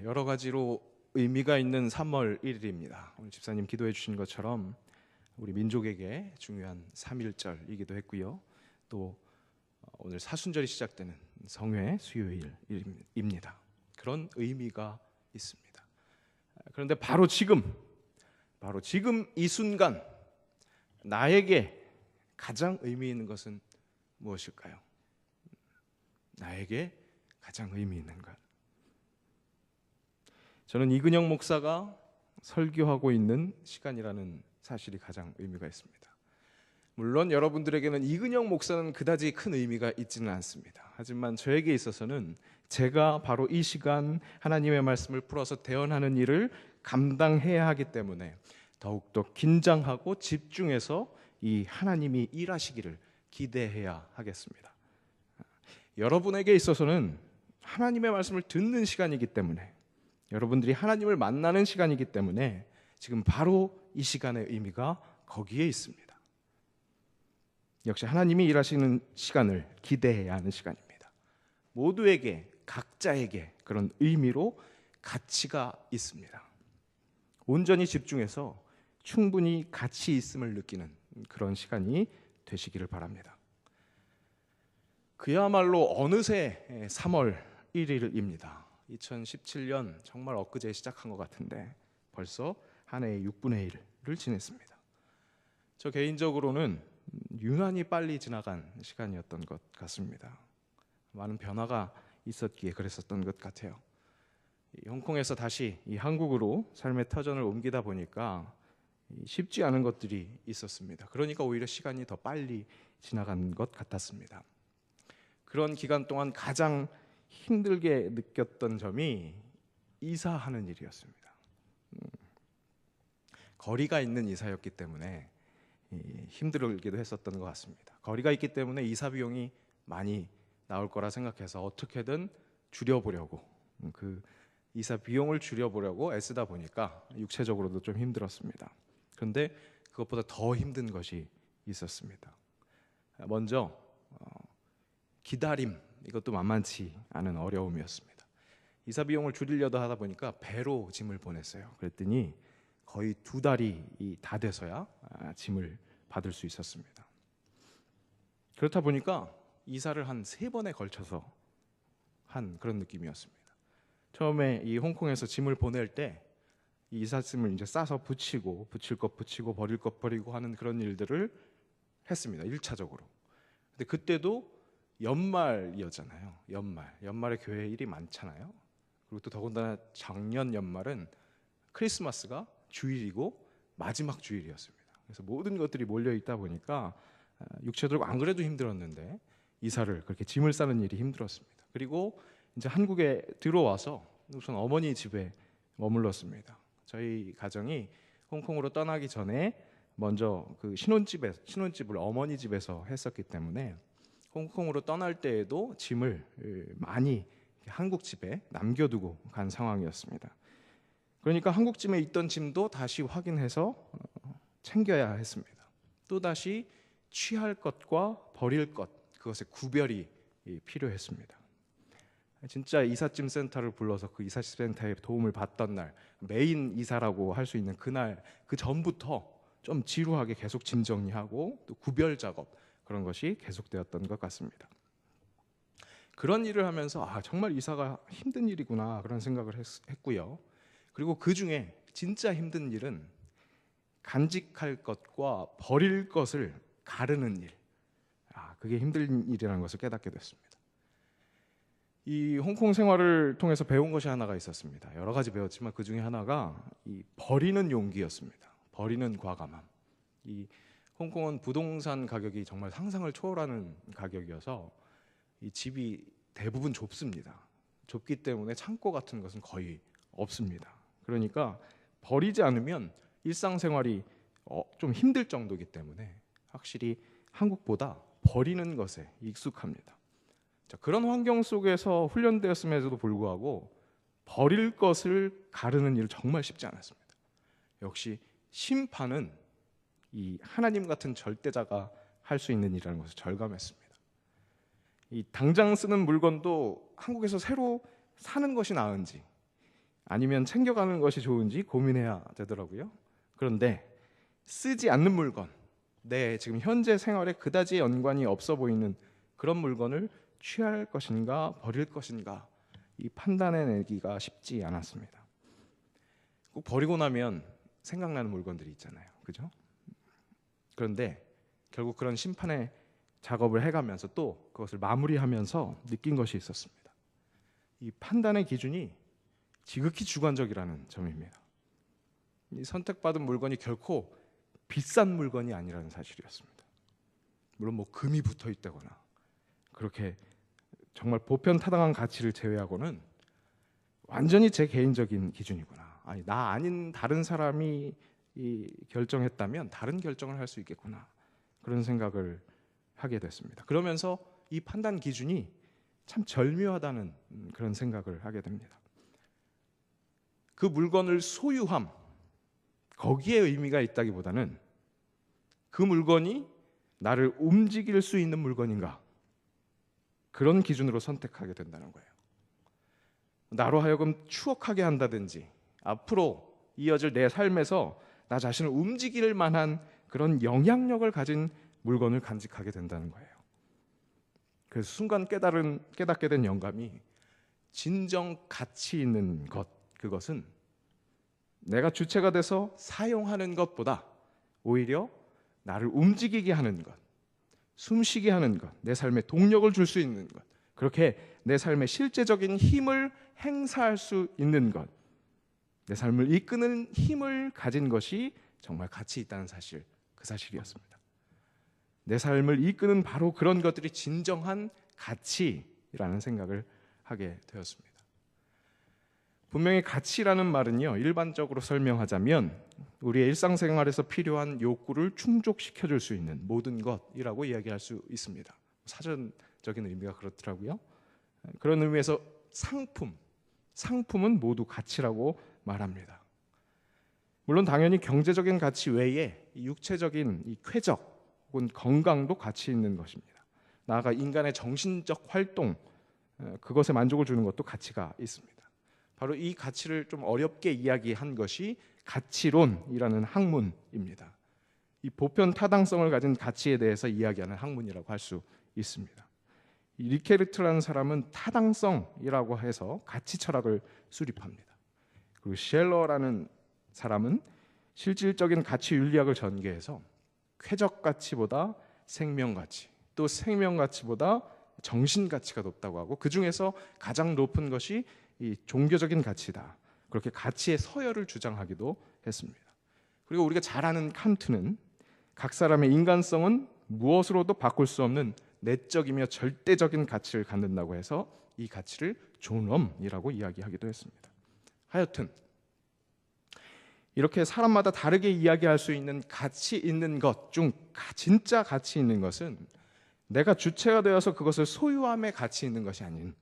여러 가지로 의미가 있는 3월 1일입니다. 오늘 집사님 기도해 주신 것처럼 우리 민족에게 중요한 3.1절이기도 했고요. 또 오늘 사순절이 시작되는 성회 수요일입니다. 그런 의미가 있습니다. 그런데 바로 지금 이 순간 나에게 가장 의미 있는 것은 무엇일까요? 나에게 가장 의미 있는 것. 저는 이근영 목사가 설교하고 있는 시간이라는 사실이 가장 의미가 있습니다. 물론 여러분들에게는 이근영 목사는 그다지 큰 의미가 있지는 않습니다. 하지만 저에게 있어서는 제가 바로 이 시간 하나님의 말씀을 풀어서 대언하는 일을 감당해야 하기 때문에 더욱더 긴장하고 집중해서 이 하나님이 일하시기를 기대해야 하겠습니다. 여러분에게 있어서는 하나님의 말씀을 듣는 시간이기 때문에, 여러분들이 하나님을 만나는 시간이기 때문에 지금 바로 이 시간의 의미가 거기에 있습니다. 역시 하나님이 일하시는 시간을 기대해야 하는 시간입니다. 모두에게, 각자에게 그런 의미로 가치가 있습니다. 온전히 집중해서 충분히 가치 있음을 느끼는 그런 시간이 되시기를 바랍니다. 그야말로 어느새 3월 1일입니다. 2017년 정말 엊그제 시작한 것 같은데 벌써 한 해의 6분의 1을 지냈습니다. 저 개인적으로는 유난히 빨리 지나간 시간이었던 것 같습니다. 많은 변화가 있었기에 그랬었던 것 같아요. 홍콩에서 다시 이 한국으로 삶의 터전을 옮기다 보니까 쉽지 않은 것들이 있었습니다. 그러니까 오히려 시간이 더 빨리 지나간 것 같았습니다. 그런 기간 동안 가장 힘들게 느꼈던 점이 이사하는 일이었습니다. 거리가 있는 이사였기 때문에 힘들기도 했었던 것 같습니다. 거리가 있기 때문에 이사 비용이 많이 나올 거라 생각해서 어떻게든 줄여보려고, 그 이사 비용을 줄여보려고 애쓰다 보니까 육체적으로도 좀 힘들었습니다. 그런데 그것보다 더 힘든 것이 있었습니다. 먼저 기다림, 이것도 만만치 않은 어려움이었습니다. 이사 비용을 줄이려다 하다 보니까 배로 짐을 보냈어요. 그랬더니 거의 2달이 다 돼서야 짐을 받을 수 있었습니다. 그렇다 보니까 이사를 한 3번에 걸쳐서 한 그런 느낌이었습니다. 처음에 이 홍콩에서 짐을 보낼 때 이 이삿짐을 이제 싸서 붙이고, 붙일 것 붙이고, 버릴 것 버리고 하는 그런 일들을 했습니다. 1차적으로. 근데 그때도 연말이었잖아요. 연말에 교회 일이 많잖아요. 그리고 또 더군다나 작년 연말은 크리스마스가 주일이고 마지막 주일이었습니다. 그래서 모든 것들이 몰려 있다 보니까 육체적으로 안 그래도 힘들었는데 이사를, 그렇게 짐을 싸는 일이 힘들었습니다. 그리고 이제 한국에 들어와서 우선 어머니 집에 머물렀습니다. 저희 가정이 홍콩으로 떠나기 전에 먼저 그 신혼집을 어머니 집에서 했었기 때문에 홍콩으로 떠날 때에도 짐을 많이 한국 집에 남겨두고 간 상황이었습니다. 그러니까 한국 집에 있던 짐도 다시 확인해서 챙겨야 했습니다. 또다시 취할 것과 버릴 것, 그것의 구별이 필요했습니다. 진짜 이삿짐 센터를 불러서 그 이삿짐 센터에 도움을 받던 날, 메인 이사라고 할 수 있는 그날, 그 전부터 좀 지루하게 계속 짐 정리하고 또 구별 작업, 그런 것이 계속되었던 것 같습니다. 그런 일을 하면서 정말 이사가 힘든 일이구나, 그런 생각을 했고요. 그리고 그 중에 진짜 힘든 일은 간직할 것과 버릴 것을 가르는 일. 그게 힘든 일이라는 것을 깨닫게 됐습니다. 이 홍콩 생활을 통해서 배운 것이 하나가 있었습니다. 여러 가지 배웠지만 그 중에 하나가 이 버리는 용기였습니다. 버리는 과감함. 이 홍콩은 부동산 가격이 정말 상상을 초월하는 가격이어서 이 집이 대부분 좁습니다. 좁기 때문에 창고 같은 것은 거의 없습니다. 그러니까 버리지 않으면 일상생활이 좀 힘들 정도이기 때문에 확실히 한국보다 버리는 것에 익숙합니다. 그런 환경 속에서 훈련되었음에도 불구하고 버릴 것을 가르는 일 정말 쉽지 않았습니다. 역시 심판은 이 하나님 같은 절대자가 할 수 있는 일이라는 것을 절감했습니다. 이 당장 쓰는 물건도 한국에서 새로 사는 것이 나은지, 아니면 챙겨가는 것이 좋은지 고민해야 되더라고요. 그런데 쓰지 않는 물건, 내 지금 현재 생활에 그다지 연관이 없어 보이는 그런 물건을 취할 것인가 버릴 것인가, 이 판단해내기가 쉽지 않았습니다. 꼭 버리고 나면 생각나는 물건들이 있잖아요, 그죠? 그런데 결국 그런 심판의 작업을 해가면서 또 그것을 마무리하면서 느낀 것이 있었습니다. 이 판단의 기준이 지극히 주관적이라는 점입니다. 이 선택받은 물건이 결코 비싼 물건이 아니라는 사실이었습니다. 물론 뭐 금이 붙어 있다거나 그렇게 정말 보편타당한 가치를 제외하고는 완전히 제 개인적인 기준이구나. 아니, 나 아닌 다른 사람이 결정했다면 다른 결정을 할 수 있겠구나. 그런 생각을 하게 됐습니다. 그러면서 이 판단 기준이 참 절묘하다는 그런 생각을 하게 됩니다. 그 물건을 소유함, 거기에 의미가 있다기보다는 그 물건이 나를 움직일 수 있는 물건인가, 그런 기준으로 선택하게 된다는 거예요. 나로 하여금 추억하게 한다든지 앞으로 이어질 내 삶에서 나 자신을 움직일 만한 그런 영향력을 가진 물건을 간직하게 된다는 거예요. 그래서 순간 깨닫게 된 영감이, 진정 가치 있는 것, 그것은 내가 주체가 돼서 사용하는 것보다 오히려 나를 움직이게 하는 것, 숨쉬게 하는 것, 내 삶에 동력을 줄 수 있는 것, 그렇게 내 삶에 실제적인 힘을 행사할 수 있는 것, 내 삶을 이끄는 힘을 가진 것이 정말 가치 있다는 사실, 그 사실이었습니다. 내 삶을 이끄는 바로 그런 것들이 진정한 가치라는 생각을 하게 되었습니다. 분명히 가치라는 말은요, 일반적으로 설명하자면 우리의 일상생활에서 필요한 욕구를 충족시켜줄 수 있는 모든 것이라고 이야기할 수 있습니다. 사전적인 의미가 그렇더라고요. 그런 의미에서 상품은 모두 가치라고 말합니다. 물론 당연히 경제적인 가치 외에 육체적인 이 쾌적 혹은 건강도 가치 있는 것입니다. 나아가 인간의 정신적 활동, 그것에 만족을 주는 것도 가치가 있습니다. 바로 이 가치를 좀 어렵게 이야기한 것이 가치론이라는 학문입니다. 이 보편 타당성을 가진 가치에 대해서 이야기하는 학문이라고 할 수 있습니다. 이 리케르트라는 사람은 타당성이라고 해서 가치 철학을 수립합니다. 그리고 셸러라는 사람은 실질적인 가치 윤리학을 전개해서 쾌적 가치보다 생명 가치, 또 생명 가치보다 정신 가치가 높다고 하고, 그 중에서 가장 높은 것이 이 종교적인 가치다, 그렇게 가치의 서열을 주장하기도 했습니다. 그리고 우리가 잘 아는 칸트는 각 사람의 인간성은 무엇으로도 바꿀 수 없는 내적이며 절대적인 가치를 갖는다고 해서 이 가치를 존엄이라고 이야기하기도 했습니다. 하여튼 이렇게 사람마다 다르게 이야기할 수 있는 가치 있는 것 중 진짜 가치 있는 것은 내가 주체가 되어서 그것을 소유함의 가치 있는 것이 아닌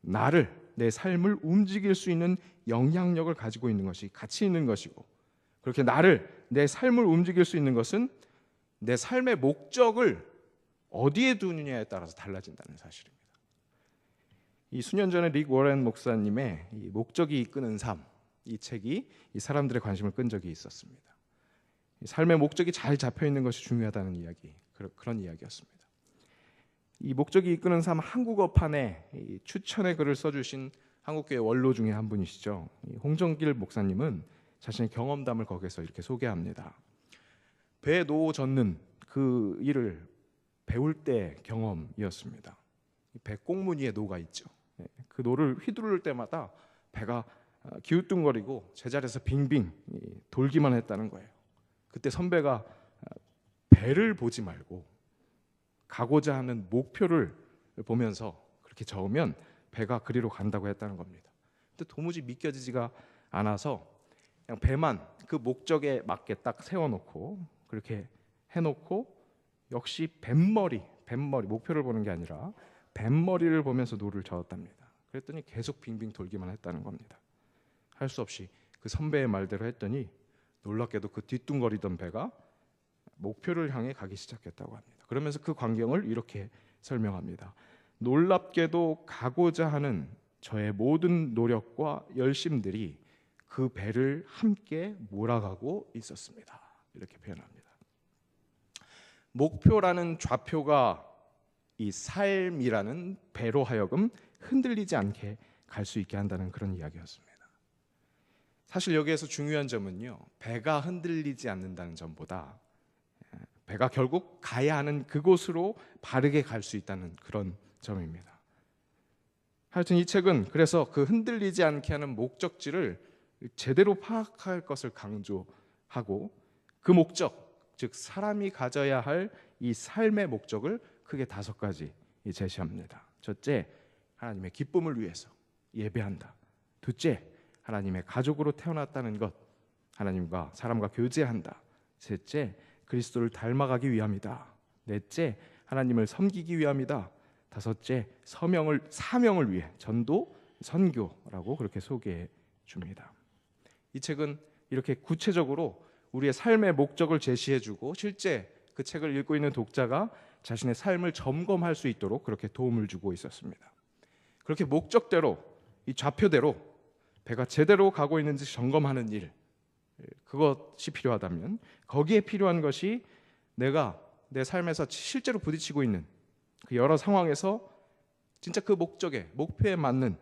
나를, 내 삶을 움직일 수 있는 영향력을 가지고 있는 것이 가치 있는 것이고, 그렇게 나를, 내 삶을 움직일 수 있는 것은 내 삶의 목적을 어디에 두느냐에 따라서 달라진다는 사실입니다. 이 수년 전에 릭 워렌 목사님의 이 목적이 이끄는 삶, 이 책이 이 사람들의 관심을 끈 적이 있었습니다. 삶의 목적이 잘 잡혀 있는 것이 중요하다는 이야기, 그런 이야기였습니다. 이 목적이 이끄는 삶 한국어판에 이 추천의 글을 써주신 한국교회 원로 중에 한 분이시죠. 홍정길 목사님은 자신의 경험담을 거기서 이렇게 소개합니다. 배 노 젓는 그 일을 배울 때 경험이었습니다. 배 꽁무니에 노가 있죠. 그 노를 휘두를 때마다 배가 기우뚱거리고 제자리에서 빙빙 돌기만 했다는 거예요. 그때 선배가 배를 보지 말고 가고자 하는 목표를 보면서 그렇게 저으면 배가 그리로 간다고 했다는 겁니다. 근데 도무지 믿겨지지가 않아서 그냥 배만 그 목적에 맞게 딱 세워놓고 그렇게 해놓고, 역시 뱃머리 목표를 보는 게 아니라 뱃머리를 보면서 노를 저었답니다. 그랬더니 계속 빙빙 돌기만 했다는 겁니다. 할 수 없이 그 선배의 말대로 했더니 놀랍게도 그 뒤뚱거리던 배가 목표를 향해 가기 시작했다고 합니다. 그러면서 그 광경을 이렇게 설명합니다. 놀랍게도 가고자 하는 저의 모든 노력과 열심들이 그 배를 함께 몰아가고 있었습니다. 이렇게 표현합니다. 목표라는 좌표가 이 삶이라는 배로 하여금 흔들리지 않게 갈 수 있게 한다는 그런 이야기였습니다. 사실 여기에서 중요한 점은요, 배가 흔들리지 않는다는 점보다 배가 결국 가야 하는 그곳으로 바르게 갈 수 있다는 그런 점입니다. 하여튼 이 책은 그래서 그 흔들리지 않게 하는 목적지를 제대로 파악할 것을 강조하고, 그 목적, 즉 사람이 가져야 할 이 삶의 목적을 크게 5가지 제시합니다. 첫째, 하나님의 기쁨을 위해서 예배한다. 둘째, 하나님의 가족으로 태어났다는 것, 하나님과 사람과 교제한다. 셋째, 그리스도를 닮아가기 위함이다. 넷째, 하나님을 섬기기 위함이다. 다섯째, 사명을 위해 전도, 선교라고 그렇게 소개해 줍니다. 이 책은 이렇게 구체적으로 우리의 삶의 목적을 제시해주고, 실제 그 책을 읽고 있는 독자가 자신의 삶을 점검할 수 있도록 그렇게 도움을 주고 있었습니다. 그렇게 목적대로, 이 좌표대로 배가 제대로 가고 있는지 점검하는 일, 그것이 필요하다면 거기에 필요한 것이 내가 내 삶에서 실제로 부딪히고 있는 그 여러 상황에서 진짜 그 목표에 맞는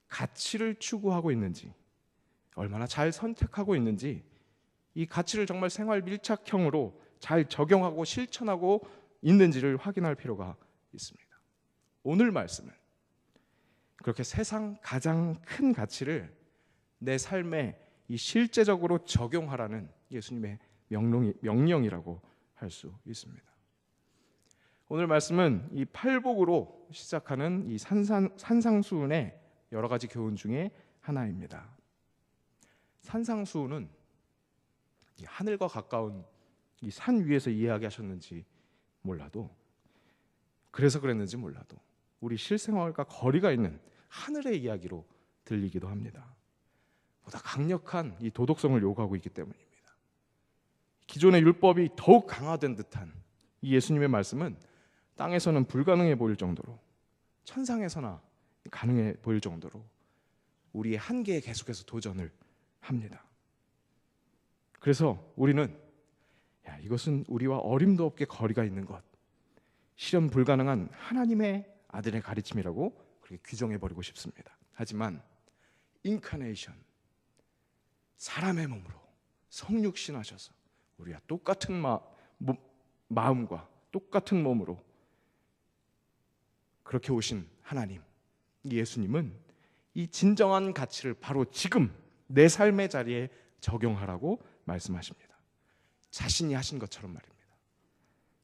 가치를 추구하고 있는지, 얼마나 잘 선택하고 있는지, 이 가치를 정말 생활 밀착형으로 잘 적용하고 실천하고 있는지를 확인할 필요가 있습니다. 오늘 말씀은 그렇게 세상 가장 큰 가치를 내 삶에 이 실제적으로 적용하라는 예수님의 명령이라고 할 수 있습니다. 오늘 말씀은 이 팔복으로 시작하는 이 산상수훈의 여러 가지 교훈 중에 하나입니다. 산상수훈은 이 하늘과 가까운 이 산 위에서 이야기하셨는지 몰라도, 그래서 그랬는지 몰라도 우리 실생활과 거리가 있는 하늘의 이야기로 들리기도 합니다. 보다 강력한 이 도덕성을 요구하고 있기 때문입니다. 기존의 율법이 더욱 강화된 듯한 이 예수님의 말씀은 땅에서는 불가능해 보일 정도로, 천상에서나 가능해 보일 정도로 우리의 한계에 계속해서 도전을 합니다. 그래서 우리는 이것은 우리와 어림도 없게 거리가 있는 것, 실현 불가능한 하나님의 아들의 가르침이라고 그렇게 규정해버리고 싶습니다. 하지만 인카네이션, 사람의 몸으로 성육신하셔서 우리와 똑같은 마음과 똑같은 몸으로 그렇게 오신 하나님, 예수님은 이 진정한 가치를 바로 지금 내 삶의 자리에 적용하라고 말씀하십니다. 자신이 하신 것처럼 말입니다.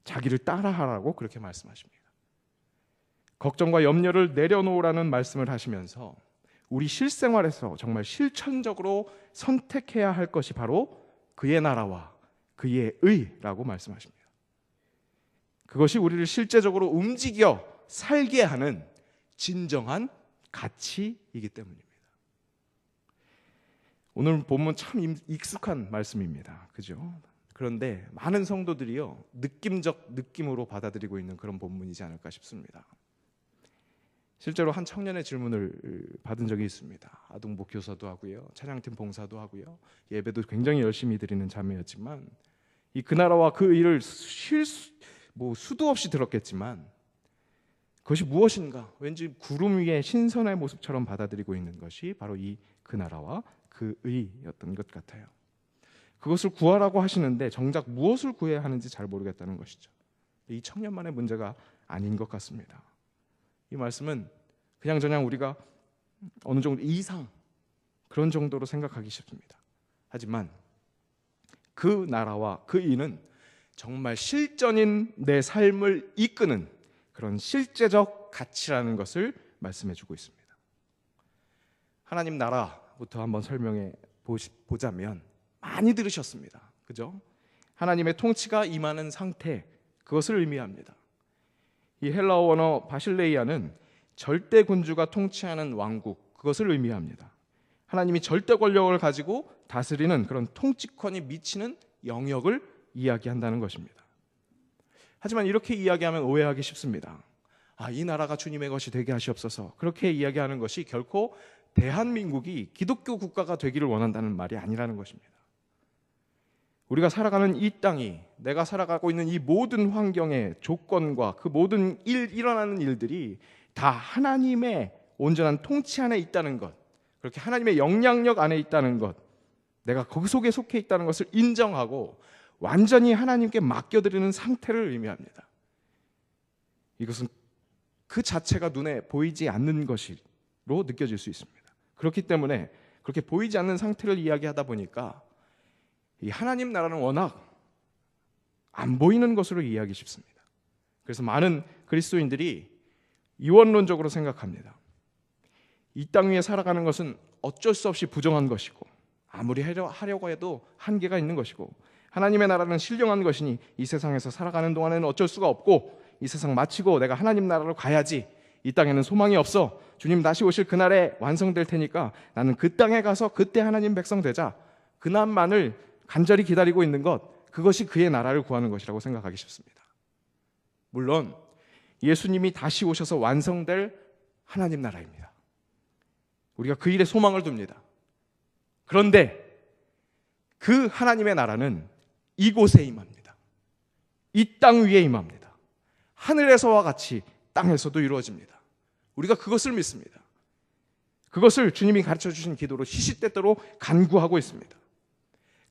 자기를 따라하라고 그렇게 말씀하십니다. 걱정과 염려를 내려놓으라는 말씀을 하시면서 우리 실생활에서 정말 실천적으로 선택해야 할 것이 바로 그의 나라와 그의 의라고 말씀하십니다. 그것이 우리를 실제적으로 움직여 살게 하는 진정한 가치이기 때문입니다. 오늘 본문 참 익숙한 말씀입니다. 그죠? 그런데 많은 성도들이요, 느낌으로 받아들이고 있는 그런 본문이지 않을까 싶습니다. 실제로 한 청년의 질문을 받은 적이 있습니다. 아동복 교사도 하고요, 찬양팀 봉사도 하고요, 예배도 굉장히 열심히 드리는 자매였지만 그 나라와 그 일을 수도 없이 들었겠지만 그것이 무엇인가, 왠지 구름 위의 신선의 모습처럼 받아들이고 있는 것이 바로 그 나라와 그 의였던 것 같아요. 그것을 구하라고 하시는데 정작 무엇을 구해야 하는지 잘 모르겠다는 것이죠. 이 청년만의 문제가 아닌 것 같습니다. 이 말씀은 그냥저냥 우리가 어느 정도 이상 그런 정도로 생각하기 쉽습니다. 하지만 그 나라와 그 의는 정말 실전인 내 삶을 이끄는 그런 실제적 가치라는 것을 말씀해주고 있습니다. 하나님 나라부터 한번 설명해 보자면, 많이 들으셨습니다. 그죠? 하나님의 통치가 임하는 상태, 그것을 의미합니다. 이 헬라어 원어 바실레이아는 절대 군주가 통치하는 왕국, 그것을 의미합니다. 하나님이 절대 권력을 가지고 다스리는 그런 통치권이 미치는 영역을 이야기한다는 것입니다. 하지만 이렇게 이야기하면 오해하기 쉽습니다. 이 나라가 주님의 것이 되게 하시옵소서, 그렇게 이야기하는 것이 결코 대한민국이 기독교 국가가 되기를 원한다는 말이 아니라는 것입니다. 우리가 살아가는 이 땅이, 내가 살아가고 있는 이 모든 환경의 조건과 그 모든 일어나는 일들이 다 하나님의 온전한 통치 안에 있다는 것, 그렇게 하나님의 영향력 안에 있다는 것, 내가 그 속에 속해 있다는 것을 인정하고 완전히 하나님께 맡겨드리는 상태를 의미합니다. 이것은 그 자체가 눈에 보이지 않는 것으로 느껴질 수 있습니다. 그렇기 때문에 그렇게 보이지 않는 상태를 이야기하다 보니까 이 하나님 나라는 워낙 안 보이는 것으로 이해하기 쉽습니다. 그래서 많은 그리스도인들이 이원론적으로 생각합니다. 이 땅 위에 살아가는 것은 어쩔 수 없이 부정한 것이고 아무리 하려고 해도 한계가 있는 것이고, 하나님의 나라는 신령한 것이니 이 세상에서 살아가는 동안에는 어쩔 수가 없고, 이 세상 마치고 내가 하나님 나라로 가야지, 이 땅에는 소망이 없어, 주님 다시 오실 그날에 완성될 테니까 나는 그 땅에 가서 그때 하나님 백성 되자, 그날만을 간절히 기다리고 있는 것, 그것이 그의 나라를 구하는 것이라고 생각하기 쉽습니다. 물론 예수님이 다시 오셔서 완성될 하나님 나라입니다. 우리가 그 일에 소망을 둡니다. 그런데 그 하나님의 나라는 이곳에 임합니다. 이 땅 위에 임합니다. 하늘에서와 같이 땅에서도 이루어집니다. 우리가 그것을 믿습니다. 그것을 주님이 가르쳐 주신 기도로 시시때때로 간구하고 있습니다.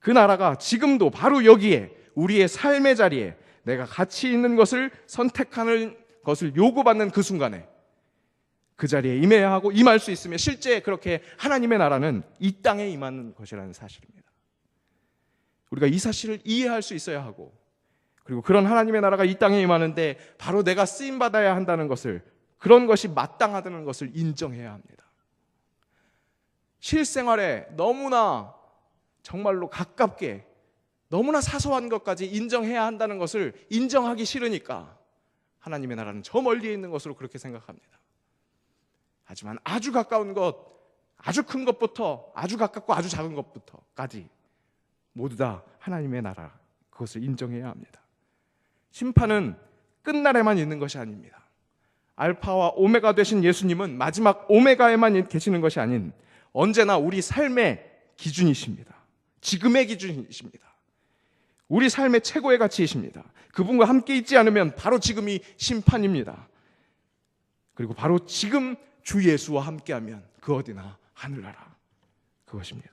그 나라가 지금도 바로 여기에, 우리의 삶의 자리에 내가 가치 있는 것을 선택하는 것을 요구받는 그 순간에 그 자리에 임해야 하고 임할 수 있으며, 실제 그렇게 하나님의 나라는 이 땅에 임하는 것이라는 사실입니다. 우리가 이 사실을 이해할 수 있어야 하고, 그리고 그런 하나님의 나라가 이 땅에 임하는데 바로 내가 쓰임받아야 한다는 것을, 그런 것이 마땅하다는 것을 인정해야 합니다. 실생활에 너무나 정말로 가깝게, 너무나 사소한 것까지 인정해야 한다는 것을 인정하기 싫으니까 하나님의 나라는 저 멀리에 있는 것으로 그렇게 생각합니다. 하지만 아주 가까운 것, 아주 큰 것부터 아주 가깝고 아주 작은 것부터까지 모두 다 하나님의 나라, 그것을 인정해야 합니다. 심판은 끝날에만 있는 것이 아닙니다. 알파와 오메가 되신 예수님은 마지막 오메가에만 계시는 것이 아닌 언제나 우리 삶의 기준이십니다. 지금의 기준이십니다. 우리 삶의 최고의 가치이십니다. 그분과 함께 있지 않으면 바로 지금이 심판입니다. 그리고 바로 지금 주 예수와 함께하면 그 어디나 하늘나라, 그것입니다.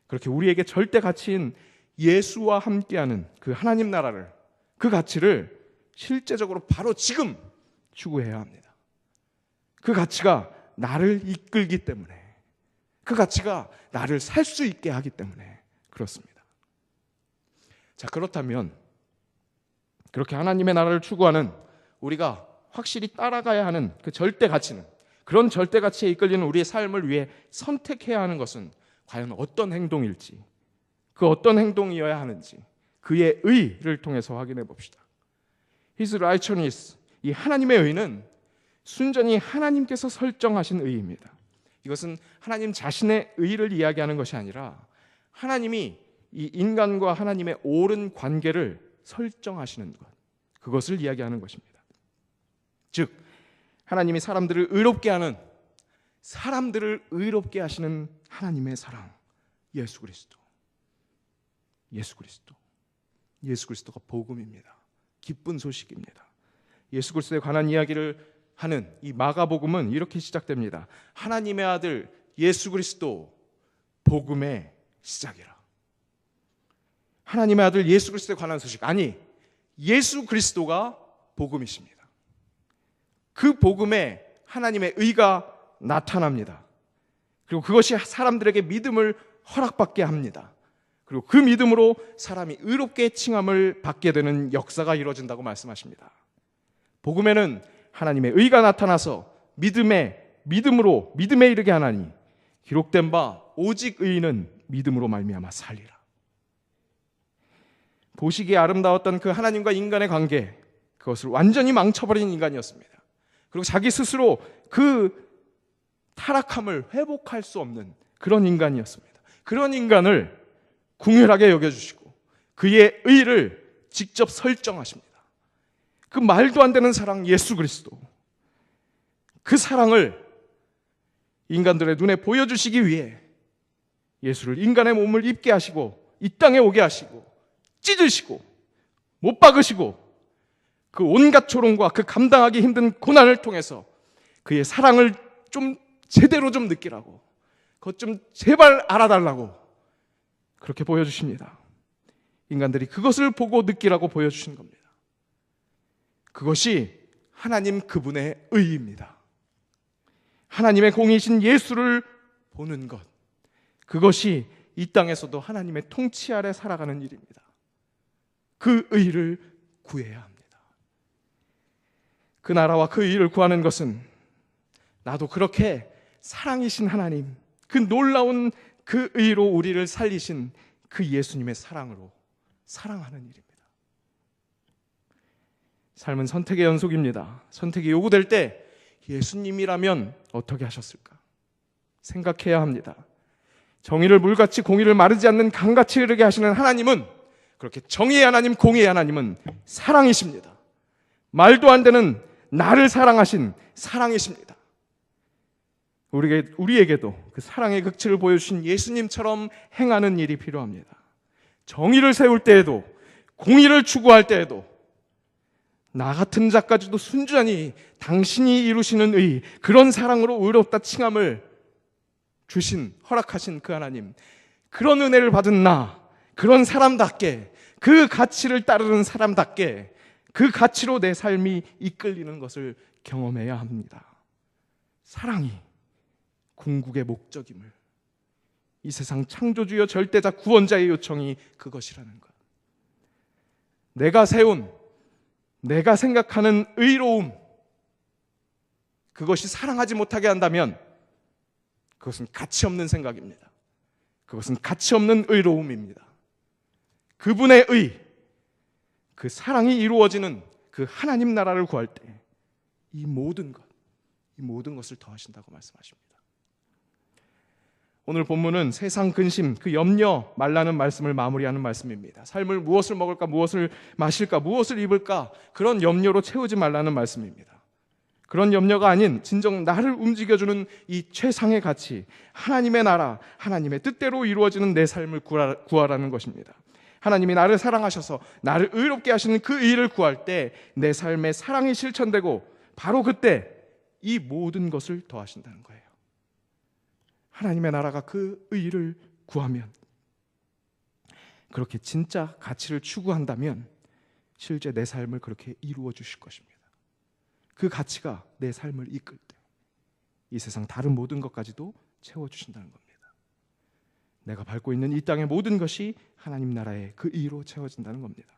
그렇게 우리에게 절대 가치인 예수와 함께하는 그 하나님 나라를, 그 가치를 실제적으로 바로 지금 추구해야 합니다. 그 가치가 나를 이끌기 때문에, 그 가치가 나를 살 수 있게 하기 때문에 그렇습니다. 자, 그렇다면 그렇게 하나님의 나라를 추구하는 우리가 확실히 따라가야 하는 그 절대 가치는, 그런 절대 가치에 이끌리는 우리의 삶을 위해 선택해야 하는 것은 과연 어떤 행동일지, 그 어떤 행동이어야 하는지 그의 의를 통해서 확인해 봅시다. His righteousness, 이 하나님의 의는 순전히 하나님께서 설정하신 의입니다. 이것은 하나님 자신의 의를 이야기하는 것이 아니라 하나님이 이 인간과 하나님의 옳은 관계를 설정하시는 것, 그것을 이야기하는 것입니다. 즉 하나님이 사람들을 의롭게 하는, 사람들을 의롭게 하시는 하나님의 사랑, 예수 그리스도. 예수 그리스도가 복음입니다. 기쁜 소식입니다. 예수 그리스도에 관한 이야기를 하는 이 마가복음은 이렇게 시작됩니다. 하나님의 아들 예수 그리스도 복음의 시작이라. 하나님의 아들 예수 그리스도에 관한 소식, 아니 예수 그리스도가 복음이십니다. 그 복음에 하나님의 의가 나타납니다. 그리고 그것이 사람들에게 믿음을 허락받게 합니다. 그리고 그 믿음으로 사람이 의롭게 칭함을 받게 되는 역사가 이루어진다고 말씀하십니다. 복음에는 하나님의 의가 나타나서 믿음으로 믿음에 이르게 하나니 기록된 바 오직 의인은 믿음으로 말미암아 살리라. 보시기에 아름다웠던 그 하나님과 인간의 관계, 그것을 완전히 망쳐버린 인간이었습니다. 그리고 자기 스스로 그 타락함을 회복할 수 없는 그런 인간이었습니다. 그런 인간을 궁휼하게 여겨주시고 그의 의를 직접 설정하십니다. 그 말도 안 되는 사랑 예수 그리스도, 그 사랑을 인간들의 눈에 보여주시기 위해 예수를 인간의 몸을 입게 하시고 이 땅에 오게 하시고 찢으시고 못 박으시고 그 온갖 조롱과 그 감당하기 힘든 고난을 통해서 그의 사랑을 좀 제대로 좀 느끼라고, 그것 좀 제발 알아달라고 그렇게 보여주십니다. 인간들이 그것을 보고 느끼라고 보여주신 겁니다. 그것이 하나님 그분의 의입니다. 하나님의 공이신 예수를 보는 것, 그것이 이 땅에서도 하나님의 통치 아래 살아가는 일입니다. 그 의를 구해야 합니다. 그 나라와 그 의를 구하는 것은 나도 그렇게 사랑이신 하나님, 그 놀라운 그 의로 우리를 살리신 그 예수님의 사랑으로 사랑하는 일입니다. 삶은 선택의 연속입니다. 선택이 요구될 때 예수님이라면 어떻게 하셨을까 생각해야 합니다. 정의를 물같이 공의를 마르지 않는 강같이 흐르게 하시는 하나님은, 그렇게 정의의 하나님, 공의의 하나님은 사랑이십니다. 말도 안 되는 나를 사랑하신 사랑이십니다. 우리에게도 그 사랑의 극치를 보여주신 예수님처럼 행하는 일이 필요합니다. 정의를 세울 때에도, 공의를 추구할 때에도 나 같은 자까지도 순전히 당신이 이루시는 의, 그런 사랑으로 의롭다 칭함을 주신, 허락하신 그 하나님, 그런 은혜를 받은 나, 그런 사람답게, 그 가치를 따르는 사람답게 그 가치로 내 삶이 이끌리는 것을 경험해야 합니다. 사랑이 궁극의 목적임을, 이 세상 창조주여 절대자 구원자의 요청이 그것이라는 것. 내가 세운, 내가 생각하는 의로움, 그것이 사랑하지 못하게 한다면 그것은 가치 없는 생각입니다. 그것은 가치 없는 의로움입니다. 그분의 의, 그 사랑이 이루어지는 그 하나님 나라를 구할 때 이 모든 것을 더하신다고 말씀하십니다. 오늘 본문은 세상 근심, 그 염려 말라는 말씀을 마무리하는 말씀입니다. 삶을 무엇을 먹을까, 무엇을 마실까, 무엇을 입을까, 그런 염려로 채우지 말라는 말씀입니다. 그런 염려가 아닌 진정 나를 움직여주는 이 최상의 가치, 하나님의 나라, 하나님의 뜻대로 이루어지는 내 삶을 구하라는 것입니다. 하나님이 나를 사랑하셔서 나를 의롭게 하시는 그 의를 구할 때 내 삶에 사랑이 실천되고, 바로 그때 이 모든 것을 더하신다는 거예요. 하나님의 나라가 그 의를 구하면, 그렇게 진짜 가치를 추구한다면 실제 내 삶을 그렇게 이루어 주실 것입니다. 그 가치가 내 삶을 이끌 때 이 세상 다른 모든 것까지도 채워주신다는 겁니다. 내가 밟고 있는 이 땅의 모든 것이 하나님 나라의 그 의로 채워진다는 겁니다.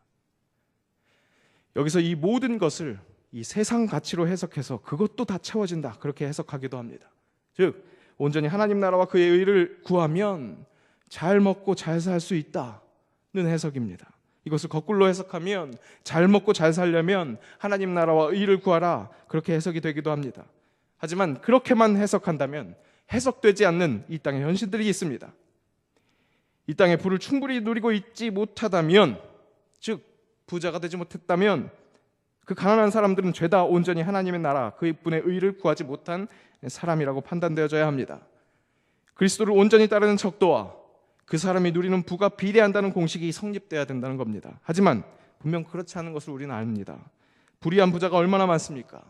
여기서 이 모든 것을 이 세상 가치로 해석해서 그것도 다 채워진다, 그렇게 해석하기도 합니다. 즉 온전히 하나님 나라와 그의 의를 구하면 잘 먹고 잘 살 수 있다는 해석입니다. 이것을 거꾸로 해석하면 잘 먹고 잘 살려면 하나님 나라와 의를 구하라, 그렇게 해석이 되기도 합니다. 하지만 그렇게만 해석한다면 해석되지 않는 이 땅의 현실들이 있습니다. 이 땅의 부를 충분히 누리고 있지 못하다면, 즉 부자가 되지 못했다면 그 가난한 사람들은 죄다 온전히 하나님의 나라, 그분의 의를 구하지 못한 사람이라고 판단되어져야 합니다. 그리스도를 온전히 따르는 척도와 그 사람이 누리는 부가 비례한다는 공식이 성립돼야 된다는 겁니다. 하지만 분명 그렇지 않은 것을 우리는 압니다. 불의한 부자가 얼마나 많습니까?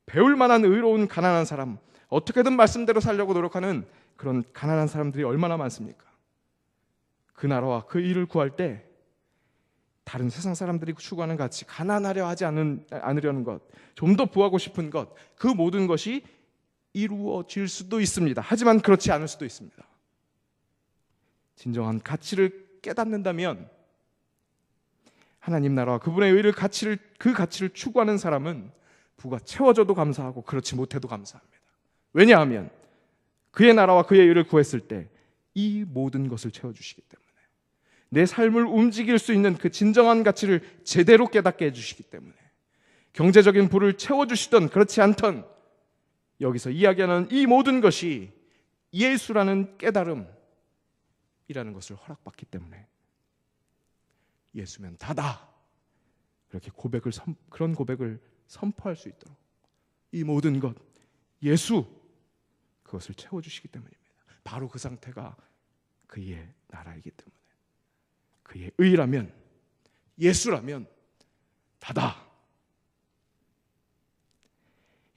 배울 만한 의로운 가난한 사람, 어떻게든 말씀대로 살려고 노력하는 그런 가난한 사람들이 얼마나 많습니까? 그 나라와 그 의를 구할 때 다른 세상 사람들이 추구하는 가치, 가난하려 하지 않으려는 것, 좀 더 부하고 싶은 것, 그 모든 것이 이루어질 수도 있습니다. 하지만 그렇지 않을 수도 있습니다. 진정한 가치를 깨닫는다면 하나님 나라와 그분의 의를 그 가치를 추구하는 사람은 부가 채워져도 감사하고 그렇지 못해도 감사합니다. 왜냐하면 그의 나라와 그의 의를 구했을 때 이 모든 것을 채워주시기 때문에, 내 삶을 움직일 수 있는 그 진정한 가치를 제대로 깨닫게 해주시기 때문에, 경제적인 부를 채워주시던 그렇지 않던 여기서 이야기하는 이 모든 것이 예수라는 깨달음이라는 것을 허락받기 때문에 예수면 다다, 그렇게 그런 고백을 선포할 수 있도록 이 모든 것 예수 그것을 채워주시기 때문입니다. 바로 그 상태가 그의 나라이기 때문에 그의 의라면 예수라면 다다.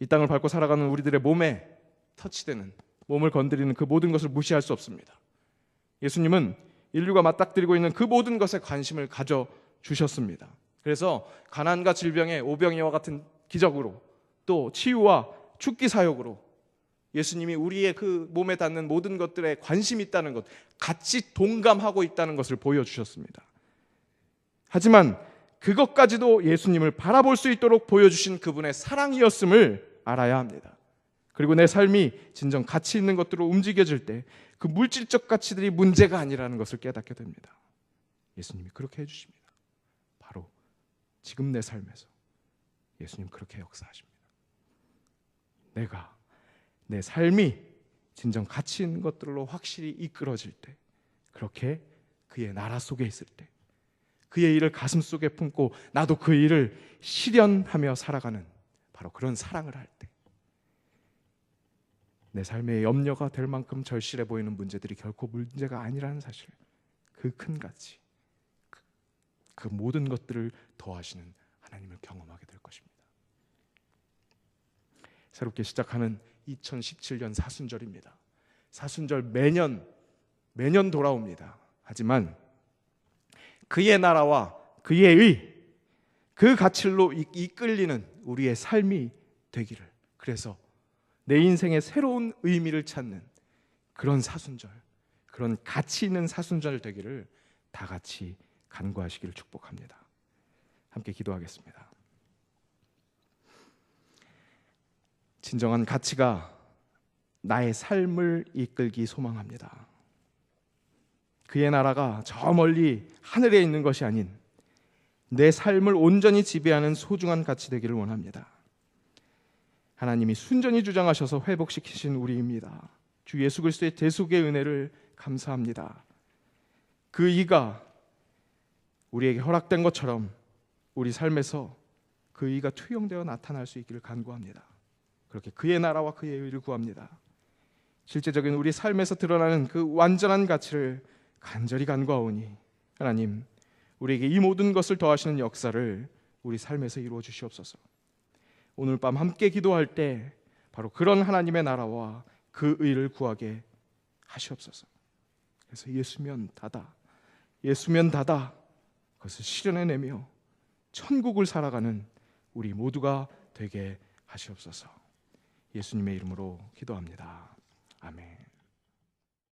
이 땅을 밟고 살아가는 우리들의 몸에 터치되는 몸을 건드리는 그 모든 것을 무시할 수 없습니다. 예수님은 인류가 맞닥뜨리고 있는 그 모든 것에 관심을 가져주셨습니다. 그래서 가난과 질병의 오병이와 같은 기적으로 또 치유와 죽기 사역으로 예수님이 우리의 그 몸에 닿는 모든 것들에 관심이 있다는 것, 같이 동감하고 있다는 것을 보여주셨습니다. 하지만 그것까지도 예수님을 바라볼 수 있도록 보여주신 그분의 사랑이었음을 알아야 합니다. 그리고 내 삶이 진정 가치 있는 것들로 움직여질 때 그 물질적 가치들이 문제가 아니라는 것을 깨닫게 됩니다. 예수님이 그렇게 해주십니다. 바로 지금 내 삶에서 예수님 그렇게 역사하십니다. 내가 내 삶이 진정 가치 있는 것들로 확실히 이끌어질 때, 그렇게 그의 나라 속에 있을 때, 그의 일을 가슴 속에 품고 나도 그 일을 실현하며 살아가는 바로 그런 사랑을 할 때, 내 삶의 염려가 될 만큼 절실해 보이는 문제들이 결코 문제가 아니라는 사실, 그 큰 가치, 그 모든 것들을 더하시는 하나님을 경험하게 될 것입니다. 새롭게 시작하는 2017년 사순절입니다. 사순절 매년 돌아옵니다. 하지만 그의 나라와 그의 의, 그 가치로 이끌리는 우리의 삶이 되기를, 그래서 내 인생의 새로운 의미를 찾는 그런 사순절, 그런 가치 있는 사순절 되기를 다 같이 간구하시기를 축복합니다. 함께 기도하겠습니다. 진정한 가치가 나의 삶을 이끌기 소망합니다. 그의 나라가 저 멀리 하늘에 있는 것이 아닌 내 삶을 온전히 지배하는 소중한 가치 되기를 원합니다. 하나님이 순전히 주장하셔서 회복시키신 우리입니다. 주 예수 그리스도의 대속의 은혜를 감사합니다. 그 의가 우리에게 허락된 것처럼 우리 삶에서 그 의가 투영되어 나타날 수 있기를 간구합니다. 그렇게 그의 나라와 그의 의를 구합니다. 실제적인 우리 삶에서 드러나는 그 완전한 가치를 간절히 간구하오니 하나님, 우리에게 이 모든 것을 더하시는 역사를 우리 삶에서 이루어 주시옵소서. 오늘 밤 함께 기도할 때 바로 그런 하나님의 나라와 그 의를 구하게 하시옵소서. 그래서 예수면 다다, 예수면 다다, 그것을 실현해내며 천국을 살아가는 우리 모두가 되게 하시옵소서. 예수님의 이름으로 기도합니다.